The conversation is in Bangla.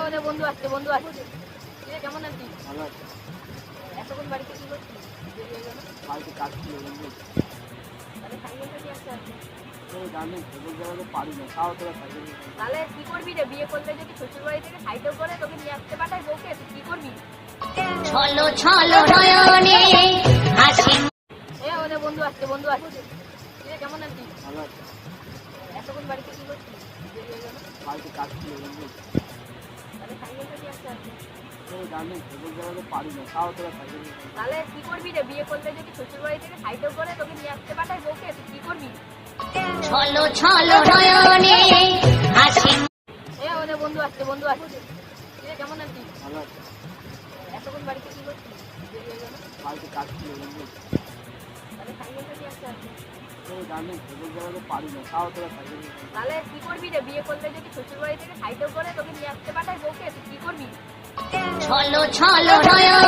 আমাদের বন্ধু আসছে কেমন আছিস? ভালো আছে। এতক্ষণ বাড়িতে কি করছিস? দেরি হয়ে গেল। বাড়িতে কাজ ছিল বন্ধু। তাহলে সাইকেলটা কি আসতে আছে? এই জানি সাইকেল চালাতে পারি না, তাও তোরা সাইকেল তাহলে কি করবি রে? বিয়ে করলে যদি শ্বশুর বাড়ি থেকে সাইকেল করে তোকে নিয়ে আসতে পাঠায় বউকে, তুই কি করবি? ছলো ছলো নয়নে হাসি। আমাদের বন্ধু আসছে কেমন আছিস? ভালো আছে। এতক্ষণ বাড়িতে কি করছিস? দেরি হয়ে গেল। বাড়িতে কাজ ছিল বন্ধু। তাহলে সাইকেলটা কি আসতে আছে? এই জানি সাইকেল চালাতে পারি না, তাও তোরা সাইকেল তাহলে কি করবি রে? বিয়ে করলে যদি শ্বশুর বাড়ি থেকে সাইকেল করে তোকে নিয়ে আসতে পাঠায় বউকে, তুই কি করবি? ছলো ছলো নয়নে হাসি। আমাদের বন্ধু আসছে কেমন আছিস? ভালো আছে। এতক্ষণ বাড়িতে কি করছিস? দেরি হয়ে গেল। বাড়িতে কাজ ছিল বন্ধু। তাহলে সাইকেলটা কি আসতে আছে? এই জানি সাইকেল চালাতে পারি না, তাও তোরা সাইকেল তাহলে কি করবি রে? বিয়ে করলে যদি শ্বশুর বাড়ি থেকে সাইকেল করে তোকে নিয়ে আসতে পাঠায় বউকে, তুই কি করবি? ছলো ছলো নয়নে